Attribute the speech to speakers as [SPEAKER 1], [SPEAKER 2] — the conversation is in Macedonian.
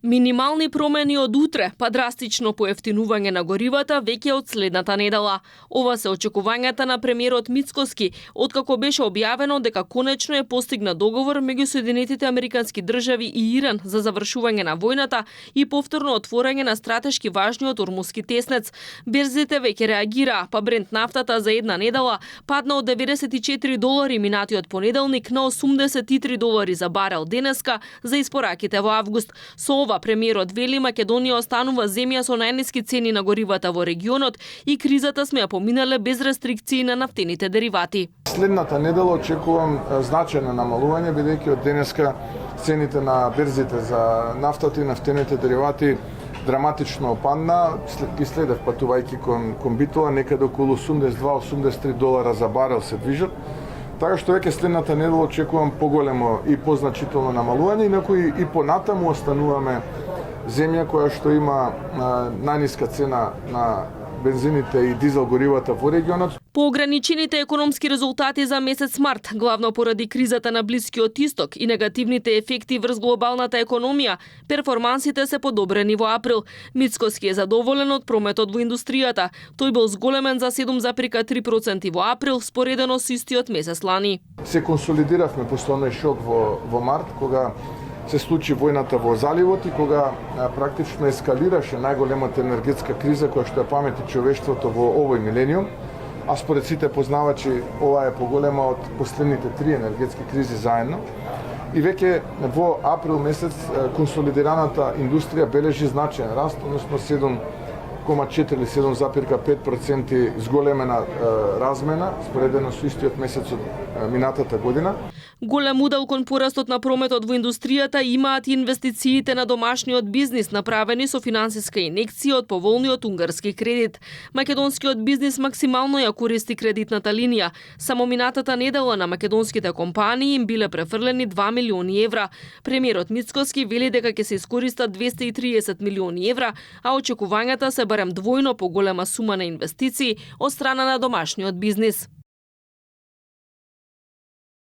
[SPEAKER 1] Минимални промени од утре, па драстично поевтинување на горивата веќе од следната недела. Ова се очекувањата на премиерот Мицкоски, откако беше објавено дека конечно е постигнат договор меѓу Соединетите Американски држави и Иран за завршување на војната и повторно отворање на стратешки важниот Ормуски теснец. Берзите веќе реагираа, па Брент нафтата за една недела падна од $94 минатиот понеделник на $83 за барел денеска за испораките во август. Со премиерот вели Македонија останува земја со најниски цени на горивата во регионот и кризата сме ја поминале без рестрикции на нафтените деривати.
[SPEAKER 2] Следната недела очекувам значајно намалување, бидејќи од денеска цените на берзите за нафтата и нафтените деривати драматично опадна. Ги следев патувајќи кон Битола, некаде околу $82-83 за барел се движат. Така што веќе следната недела очекувам поголемо и позначително намалување, инаку и понатаму остануваме земја која што има најниска цена на бензините и дизел горивата во регионот.
[SPEAKER 1] По ограничените економски резултати за месец март, главно поради кризата на Блискиот Исток и негативните ефекти врз глобалната економија, перформансите се подобрени во април. Мицкоски е задоволен од прометот во индустријата. Тој бил зголемен за 7,3% во април, споредено со истиот месец лани.
[SPEAKER 2] Се консолидиравме после оној шок во март, кога се случи војната во заливот и кога практично ескалираше најголемата енергетска криза која што ја памети човештвото во овој милениум, а според сите познавачи ова е поголема од последните 3 енергетски кризи заедно. И веќе во април месец консолидираната индустрија бележи значаен раст, односно 7,4 или 7,5% зголемена размена, споредено со истиот месец од минатата година.
[SPEAKER 1] Голем удел кон порастот на прометот во индустријата имаат и инвестициите на домашниот бизнис, направени со финансиска инекција од поволниот унгарски кредит. Македонскиот бизнис максимално ја користи кредитната линија. Само минатата недела на македонските компании им биле префрлени 2 милиони евра. Премиерот Мицкоски вели дека ќе се искористат 230 милиони евра, а очекувањата се барем двојно поголема сума на инвестиции од страна на домашниот бизнис.